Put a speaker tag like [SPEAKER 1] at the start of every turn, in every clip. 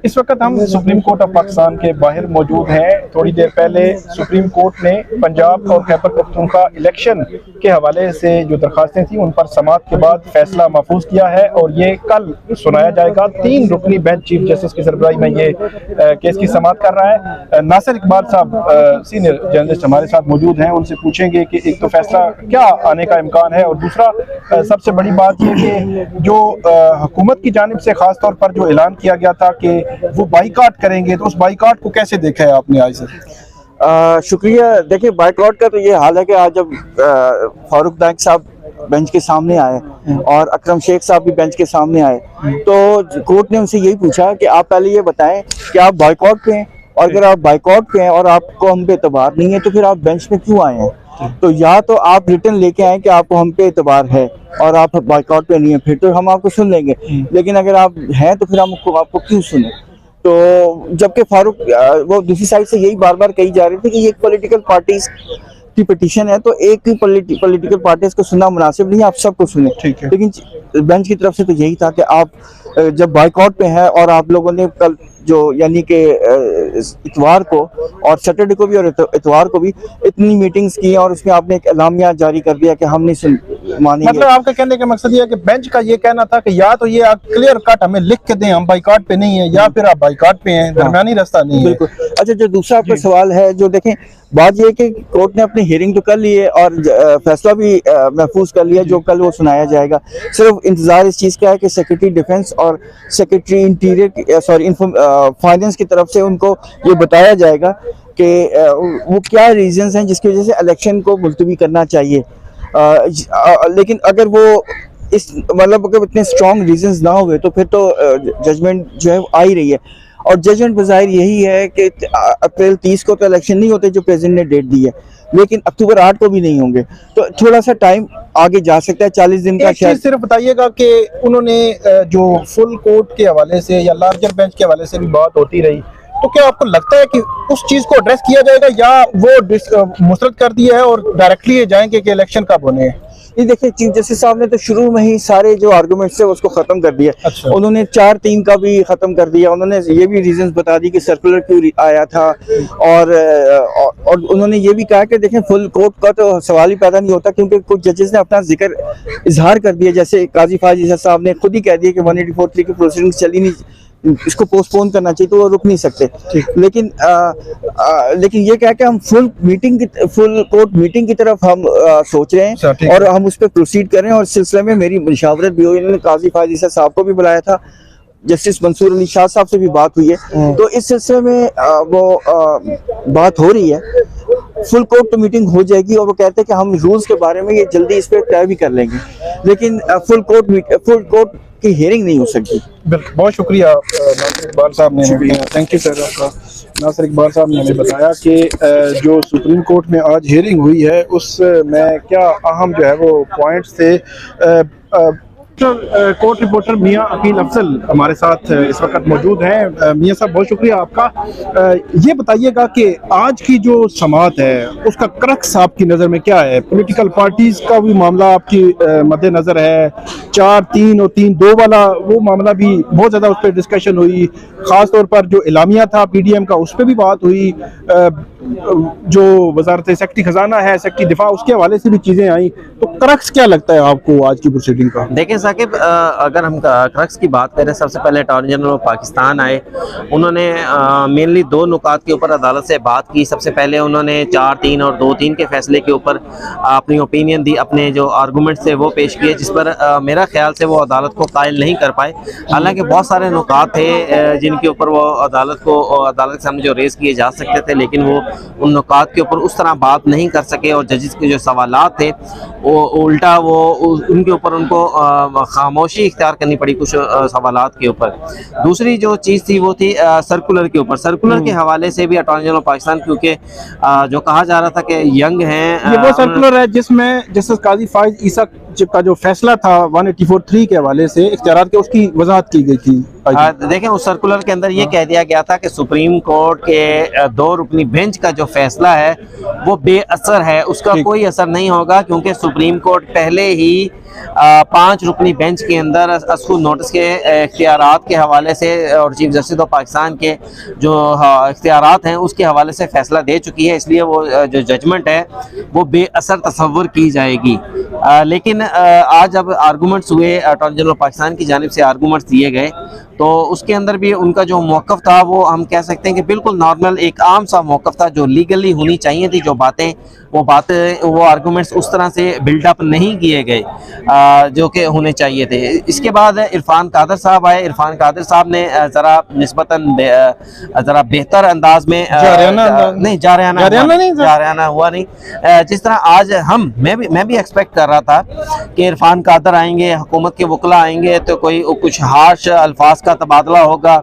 [SPEAKER 1] इस वक्त हम सुप्रीम कोर्ट ऑफ पाकिस्तान के बाहर मौजूद हैं। थोड़ी देर पहले सुप्रीम कोर्ट ने पंजाब और खैबर पख्तूनख्वा इलेक्शन के हवाले से जो दरखास्तें थी उन पर समाअत के बाद फैसला महफूज किया है और ये कल सुनाया जाएगा। 3 रुकनी बेंच चीफ जस्टिस की सरबराही में ये केस की समाअत कर रहा है। नासिर इकबाल साहब सीनियर जर्नलिस्ट हमारे साथ मौजूद हैं, उनसे पूछेंगे कि एक तो फैसला क्या आने का इम्कान है और दूसरा सबसे बड़ी बात ये कि जो हुकूमत की जानिब से खास तौर पर जो ऐलान किया गया था कि वो बाइकाट करेंगे, तो उस बाइकाट को कैसे देखा है आपने आज से?
[SPEAKER 2] शुक्रिया। देखिए, बाइकाट का तो ये हाल है कि आज जब फारूक नाइक साहब बेंच के सामने आए और अकरम शेख साहब भी बेंच के सामने आए तो कोर्ट ने उनसे यही पूछा कि आप पहले ये बताएं कि आप बाइकाट पे हैं, और अगर आप बाइकाट पे हैं और आपको हम पे एतबार नहीं है तो फिर आप बेंच पे क्यों आए हैं? तो या तो आप रिटर्न लेके आए कि आपको हम पे एतबार है और आप बाइकाट पे नहीं है, फिर तो हम आपको सुन लेंगे, लेकिन अगर आप हैं तो फिर हम आपको क्यों सुने? तो जबकि फारूक वो दूसरी साइड से यही बार बार कही जा रही थी कि ये पॉलिटिकल पार्टीज की पिटीशन है तो एक ही पॉलिटिकल पार्टीज को सुनना मुनासिब नहीं है, आप सबको सुने।
[SPEAKER 1] ठीक है।
[SPEAKER 2] लेकिन बेंच की तरफ से तो यही था कि आप जब बाइकआउट पे हैं और आप लोगों ने कल जो यानी कि इतवार को और सैटरडे को भी और इतवार को भी इतनी मीटिंग्स की और उसमें आपने एक एलामिया जारी कर दिया कि हम नहीं मानेंगे।
[SPEAKER 1] मतलब आपका कहने का मकसद ये है कि बेंच का ये कहना था कि या तो ये आप क्लियर कट हमें लिख के दें हम बाइकाट पे नहीं है, या फिर आप बाइकाट पे हैं, दरमियानी रास्ता नहीं है।
[SPEAKER 2] बिल्कुल। अच्छा, जो दूसरा आपका सवाल है, जो देखें बात ये है कि कोर्ट ने अपनी हियरिंग तो कर ली है और फैसला भी महफूज कर लिया जो कल वो सुनाया जाएगा। सिर्फ इंतजार इस चीज़ का है कि सेक्रेटरी डिफेंस और सेक्रेटरी इंटीरियर फाइनेंस की तरफ से उनको ये बताया जाएगा कि वो क्या रीजंस हैं जिसकी वजह से इलेक्शन को मुलतवी करना चाहिए। लेकिन अगर वो इस मतलब अगर इतने स्ट्रॉन्ग रीजंस ना हुए तो फिर तो जजमेंट जो है आ ही रही है और जजमेंट बज़ाहिर यही है कि अप्रैल 30 को तो इलेक्शन नहीं होते जो प्रेसिडेंट ने डेट दी है, लेकिन अक्टूबर 8 को भी नहीं होंगे, तो थोड़ा सा टाइम आगे जा सकता है, 40 दिन का।
[SPEAKER 1] शायद सिर्फ बताइएगा कि उन्होंने जो फुल कोर्ट के हवाले से या लार्जर बेंच के हवाले से भी बात होती रही, तो क्या आपको लगता है कि उस चीज को एड्रेस किया जाएगा या वो मुस्तरद कर दिया है और डायरेक्टली ये जाएंगे कि इलेक्शन कब होने हैं?
[SPEAKER 2] ये देखिए, चीफ जस्टिस साहब ने तो शुरू में ही सारे जो आर्गुमेंट्स थे उसको खत्म कर दिया।
[SPEAKER 1] अच्छा।
[SPEAKER 2] उन्होंने 4-3 का भी खत्म कर दिया। उन्होंने ये भी रीजंस बता दी कि सर्कुलर क्यों आया था और उन्होंने ये भी कहा कि देखें फुल कोर्ट का तो सवाल ही पैदा नहीं होता क्योंकि कुछ जजेस ने अपना जिक्र इजहार कर दिया, जैसे काजी फाजिल साहब ने खुद ही कह दिया कि 184(3) की प्रोसीडिंग चली नहीं, इसको पोस्टपोन करना चाहिए, तो वो रुक नहीं सकते। लेकिन लेकिन ये क्या कि हम फुल कोर्ट मीटिंग की तरफ हम सोच रहे हैं और हम उस पर प्रोसीड कर रहे हैं और इस सिलसिले में मेरी मुशावरत भी हुई। इन्होंने काजी फाजिल साहब को भी बुलाया था, जस्टिस मंसूर अली शाह साहब से भी बात हुई है, तो इस सिलसिले में बात हो रही है। फुल कोर्ट तो मीटिंग हो जाएगी और वो कहते हैं कि हम रूल्स के बारे में ये जल्दी इस पर तय भी कर लेंगे, लेकिन फुल कोर्ट की हियरिंग नहीं हो सकती।
[SPEAKER 1] बिल्कुल, बहुत शुक्रिया नासिर इकबाल साहब ने, thank you sir. Nasir Iqbal साहब ने हमें बताया कि जो सुप्रीम कोर्ट में आज हियरिंग हुई है उसमें क्या अहम जो है वो पॉइंट्स थे। कोर्ट रिपोर्टर मियां अकील अफजल हमारे साथ इस वक्त मौजूद हैं। मियां साहब, बहुत शुक्रिया आपका। ये बताइएगा कि आज की जो समाअत है उसका क्रक्स आपकी नज़र में क्या है? पॉलिटिकल पार्टीज का भी मामला आपकी मद्देनज़र है, 4-3 और 3-2 वाला वो मामला भी बहुत ज़्यादा उस पर डिस्कशन हुई, ख़ास तौर पर जो इलामिया था PDM का उस पर भी बात हुई, जो वजारत सेक्रेटरी खजाना है, सेक्रेटरी दिफा, उसके हवाले से भी चीज़ें आई। तो क्रक्स क्या लगता है आपको आज की प्रोसीडिंग का?
[SPEAKER 3] देखिए साकिब, अगर हम क्रक्स की बात करें, सबसे पहले अटॉर्नी जनरल ऑफ पाकिस्तान आए, उन्होंने मेनली 2 नुकात के ऊपर अदालत से बात की। सबसे पहले उन्होंने 4-3 और 2-3 के फैसले के ऊपर अपनी ओपिनियन दी, अपने जो आर्गूमेंट्स थे वो पेश किए, जिस पर मेरा ख्याल से वो अदालत को कायल नहीं कर पाए। हालांकि बहुत सारे नुकात थे जिनके ऊपर वो अदालत के सामने जो रेज़ किए जा सकते थे, लेकिन वो उन नुकात के ऊपर उस तरह बात नहीं कर सके और जजेस के जो सवालात थे वो उल्टा उनके ऊपर उनको खामोशी इख्तियार करनी पड़ी कुछ सवालात के ऊपर। दूसरी जो चीज़ थी वो थी सर्कुलर के ऊपर। सर्कुलर के हवाले से भी अटॉर्नी जनरल ऑफ पाकिस्तान, क्योंकि जो कहा जा रहा था कि यंग हैं,
[SPEAKER 1] ये वो सर्कुलर है जिसमें जस्टिस काजी फाइज ईसा का जो फैसला था 184(3) के हवाले से इख्तियारात के, उसकी वजाहत की गई थी।
[SPEAKER 3] देखें, उस सर्कुलर के अंदर ये कह दिया गया था कि सुप्रीम कोर्ट के 2 रुकनी बेंच का जो फैसला है वो बेअसर है, उसका कोई असर नहीं होगा क्योंकि सुप्रीम कोर्ट पहले ही 5 रुकनी बेंच के अंदर असकू नोटिस के इख्तियारात के हवाले से और चीफ जस्टिस ऑफ पाकिस्तान के जो इख्तियारात हैं उसके हवाले से फैसला दे चुकी है, इसलिए वो जो जजमेंट है वो बेअसर तस्वर की जाएगी। लेकिन आज जब आर्गूमेंट्स हुए, अटॉर्नी जनरल पाकिस्तान की जानिब से आर्गूमेंट्स दिए गए, तो उसके अंदर भी उनका जो मौक़िफ़ था वो हम कह सकते हैं कि बिल्कुल नॉर्मल एक आम सा मौक़िफ़ था, जो लीगली होनी चाहिए थी। जो बातें वो आर्गूमेंट्स उस तरह से बिल्डअप नहीं किए गए जो कि होने चाहिए थे। इसके बाद इरफान कादर साहब आए। इरफान कादर साहब ने ज़रा निस्बतन ज़रा बेहतर अंदाज में जारियाना हुआ नहीं। जिस तरह आज मैं भी एक्सपेक्ट कर रहा था कि इरफान कादर आएंगे, हुकूमत के वकला आएंगे, तो कोई कुछ हार्श अल्फाज का तबादला होगा,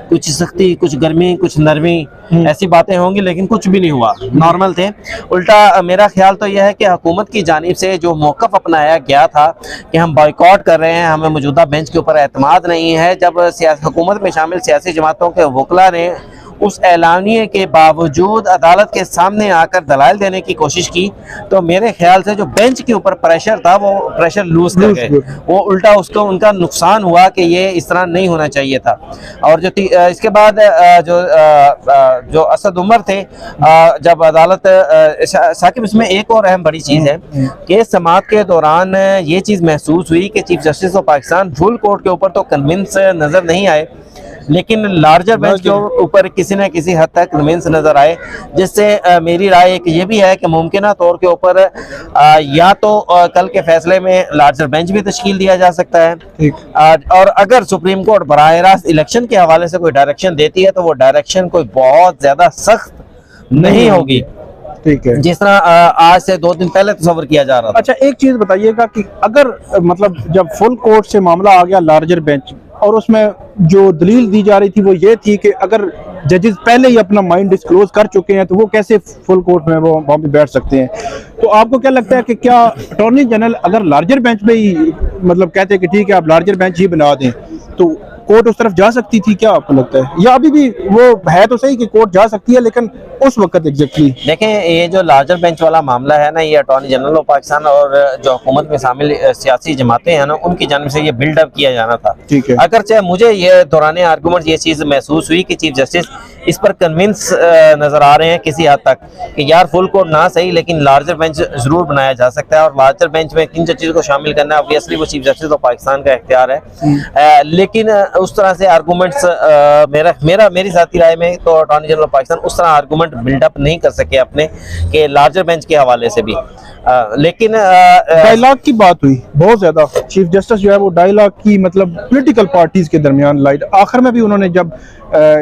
[SPEAKER 3] कुछ सख्ती, कुछ गर्मी, कुछ नरमी, ऐसी बातें होंगी, लेकिन कुछ भी नहीं हुआ, नॉर्मल थे। उल्टा मेरा ख्याल तो यह है कि हुकूमत की जानिब से जो मौक़िफ़ अपनाया गया था कि हम बॉयकॉट कर रहे हैं, हमें मौजूदा बेंच के ऊपर एतमाद नहीं है, जब हुकूमत में शामिल सियासी जमातों के वकला ने उस ऐलानिए के बावजूद अदालत के सामने आकर दलाइल देने की कोशिश की, तो मेरे ख्याल से जो बेंच के ऊपर प्रेशर था वो प्रेशर लूज कर गए। वो उल्टा उसको उनका नुकसान हुआ कि ये इस तरह नहीं होना चाहिए था। और जो इसके बाद जो असद उमर थे, जब अदालत साकिब, इसमें एक और अहम बड़ी चीज़ है कि समाअत के दौरान ये चीज़ महसूस हुई कि chief justice of Pakistan full court के ऊपर तो कन्विंस नज़र नहीं आए, लेकिन लार्जर बेंच के ऊपर किसी न किसी हद तक कन्विंस नजर आए, जिससे मेरी राय एक ये भी है कि मुमकिन तौर के ऊपर या तो कल के फैसले में लार्जर बेंच भी तश्कील दिया जा सकता है, और अगर सुप्रीम कोर्ट बराह रास्त इलेक्शन के हवाले से कोई डायरेक्शन देती है तो वो डायरेक्शन कोई बहुत ज्यादा सख्त नहीं होगी,
[SPEAKER 2] ठीक है,
[SPEAKER 3] जिस तरह आज से 2 दिन पहले तस्वर किया जा रहा था।
[SPEAKER 1] अच्छा, एक चीज बताइएगा कि अगर मतलब जब फुल कोर्ट से मामला आ गया लार्जर बेंच, और उसमें जो दलील दी जा रही थी वो ये थी कि अगर जजेस पहले ही अपना माइंड डिस्क्लोज कर चुके हैं तो वो कैसे फुल कोर्ट में वो वहाँ पे बैठ सकते हैं, तो आपको क्या लगता है कि क्या अटॉर्नी जनरल अगर लार्जर बेंच पे ही मतलब कहते हैं कि ठीक है आप लार्जर बेंच ही बना दें, तो कोर्ट उस तरफ जा सकती थी? क्या आपको लगता है, या अभी भी वो है तो सही कि कोर्ट जा सकती है, लेकिन उस वक्त एग्जैक्टली?
[SPEAKER 3] देखें, ये जो लार्जर बेंच वाला मामला है ना, ये अटॉर्नी जनरल ऑफ पाकिस्तान और जो हुकूमत में शामिल सियासी जमातें हैं ना, उनकी जानिब से ये बिल्डअप किया जाना था।
[SPEAKER 1] ठीक है,
[SPEAKER 3] अगरचे मुझे ये दौरान आर्गूमेंट ये चीज़ महसूस हुई कि चीफ जस्टिस इस पर कन्विंस नजर आ रहे हैं किसी हद तक कि यार फुल कोर्ट ना सही, लेकिन लार्जर बेंच जरूर बनाया जा सकता है, और लार्जर बेंच में किन जजेस को शामिल करना है ऑब्वियसली वो चीफ जस्टिस ऑफ पाकिस्तान का इख्तियार है। लेकिन उस तरह से आर्गूमेंट्स मेरी साथी राय में तो अटॉर्नी जनरल ऑफ पाकिस्तान उस तरह आर्गूमेंट बिल्डअप नहीं कर सके अपने के लार्जर बेंच के हवाले से भी। लेकिन
[SPEAKER 1] डायलॉग की बात हुई बहुत ज्यादा, चीफ जस्टिस जो है वो डायलॉग की मतलब पॉलिटिकल पार्टीज के दरमियान लाइट, आखिर में भी उन्होंने जब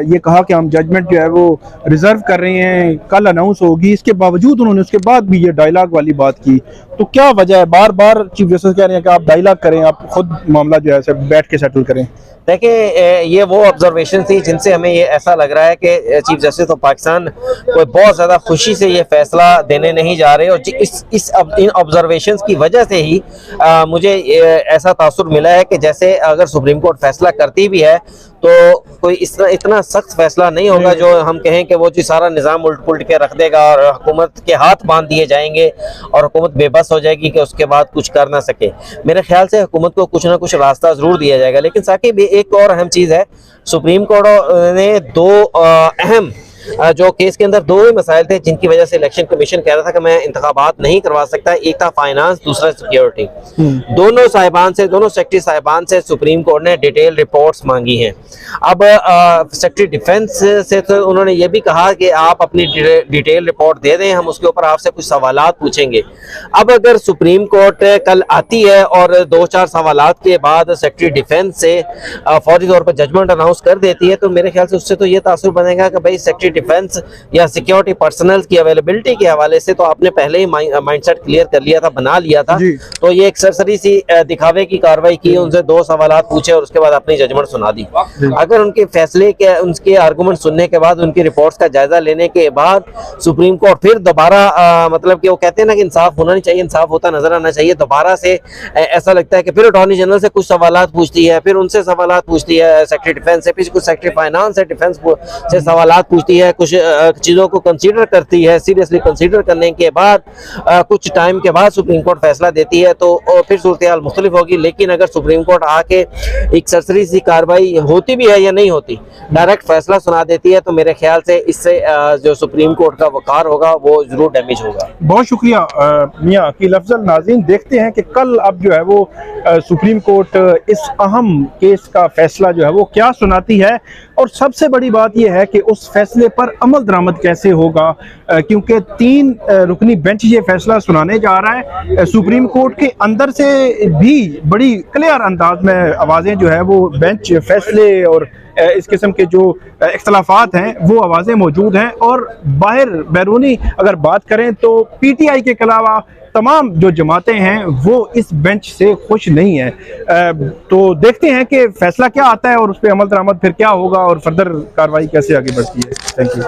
[SPEAKER 1] ये कहा कि हम जजमेंट जो है वो रिजर्व कर रहे हैं, कल अनाउंस होगी, इसके बावजूद उन्होंने उसके बाद भी ये डायलॉग वाली बात की, तो क्या वजह है? बार बार चीफ जस्टिस कह रहे हैं कि आप डायलॉग करें, आप खुद मामला जो है बैठ के सेटल करें।
[SPEAKER 3] देखिए, ये वो ऑब्जर्वेशन थी जिनसे हमें ये ऐसा लग रहा है कि चीफ जस्टिस ऑफ पाकिस्तान कोई बहुत ज़्यादा खुशी से ये फैसला देने नहीं जा रहे, और इन ऑब्जर्वेशंस की वजह से ही मुझे ऐसा तासुर मिला है कि जैसे अगर सुप्रीम कोर्ट फैसला करती भी है तो कोई इतना सख्त फैसला नहीं होगा जो हम कहें कि वो जो सारा निज़ाम उल्ट पुल्ट के रख देगा और हुकूमत के हाथ बांध दिए जाएंगे और हुकूमत बेबस हो जाएगी कि उसके बाद कुछ कर ना सके। मेरे ख्याल से हुकूमत को कुछ ना कुछ रास्ता ज़रूर दिया जाएगा। लेकिन साकिब, एक और अहम चीज़ है, सुप्रीम कोर्ट ने 2 अहम जो केस के अंदर 2 ही मसाइल थे जिनकी वजह से इलेक्शन कमीशन कह रहा था कि मैं इंतखाबात नहीं करवा सकता। एक था फाइनेंस, दूसरा सिक्योरिटी। दोनों सेक्रेटरी साहिबान से सुप्रीम कोर्ट ने डिटेल रिपोर्ट्स मांगी हैं। अब सेक्रेटरी डिफेंस से तो उन्होंने ये भी कहा कि आप अपनी डिटेल रिपोर्ट दे दें, हम उसके ऊपर आपसे कुछ सवालात पूछेंगे। अब अगर सुप्रीम कोर्ट कल आती है और 2-4 सवालात के बाद सेक्रेटरी डिफेंस से फौरी तौर पर जजमेंट अनाउंस कर देती है, तो मेरे ख्याल से उससे तो ये तासुर बनेगा कि भाई सेक्रेटरी डिफेंस या सिक्योरिटी पर्सनल की अवेलेबिलिटी के हवाले से तो आपने पहले ही माइंडसेट क्लियर कर लिया था, बना लिया था, तो ये एक सरसरी सी दिखावे की कार्रवाई की, उनसे 2 सवालात पूछे और उसके बाद अपनी जजमेंट सुना दी। अगर उनके फैसले के उनके आर्गूमेंट सुनने के बाद, उनकी रिपोर्ट्स का जायजा लेने के बाद सुप्रीम कोर्ट फिर दोबारा मतलब कि वो कहते हैं ना कि इंसाफ होना नहीं चाहिए, इंसाफ होता नजर आना चाहिए, दोबारा से ऐसा लगता है कि फिर अटॉर्नी जनरल से कुछ सवालात पूछती है, फिर उनसे सवालात पूछती है सेक्रेटरी डिफेंस से, फिर कुछ सेक्रेटरी फाइनेंस से डिफेंस से सवालात पूछती है, है कुछ चीज़ों को कंसीडर करती है, सीरियसली कंसीडर करने के बाद कुछ टाइम के बाद सुप्रीम कोर्ट फैसला देती है तो फिर सूरत हाल मुख्तलिफ होगी। लेकिन अगर सुप्रीम कोर्ट आके एक सरसरी सी कार्रवाई होती भी है या नहीं होती, डायरेक्ट फैसला सुना देती है, तो मेरे ख्याल से इससे जो सुप्रीम कोर्ट का वकार होगा वो जरूर डैमेज होगा।
[SPEAKER 1] बहुत शुक्रिया मियां अकील अफजल। नाज़रीन, देखते हैं कि कल अब जो है वो सुप्रीम कोर्ट इस अहम केस का फैसला जो है वो क्या सुनाती है, और सबसे बड़ी बात यह है कि उस फैसले पर अमल दरामद कैसे होगा, क्योंकि 3 रुकनी बेंच ये फैसला सुनाने जा रहा है। सुप्रीम कोर्ट के अंदर से भी बड़ी क्लियर अंदाज में आवाज़ें जो है वो बेंच फैसले और इस किस्म के जो इख्तलाफात हैं वो आवाज़ें मौजूद हैं, और बाहर बैरूनी अगर बात करें तो PTI के अलावा तमाम जो जमातें हैं वो इस बेंच से खुश नहीं है। तो देखते हैं कि फैसला क्या आता है और उस पर अमल दरामद फिर क्या होगा और फर्दर कार्रवाई कैसे आगे बढ़ती है। Thank you.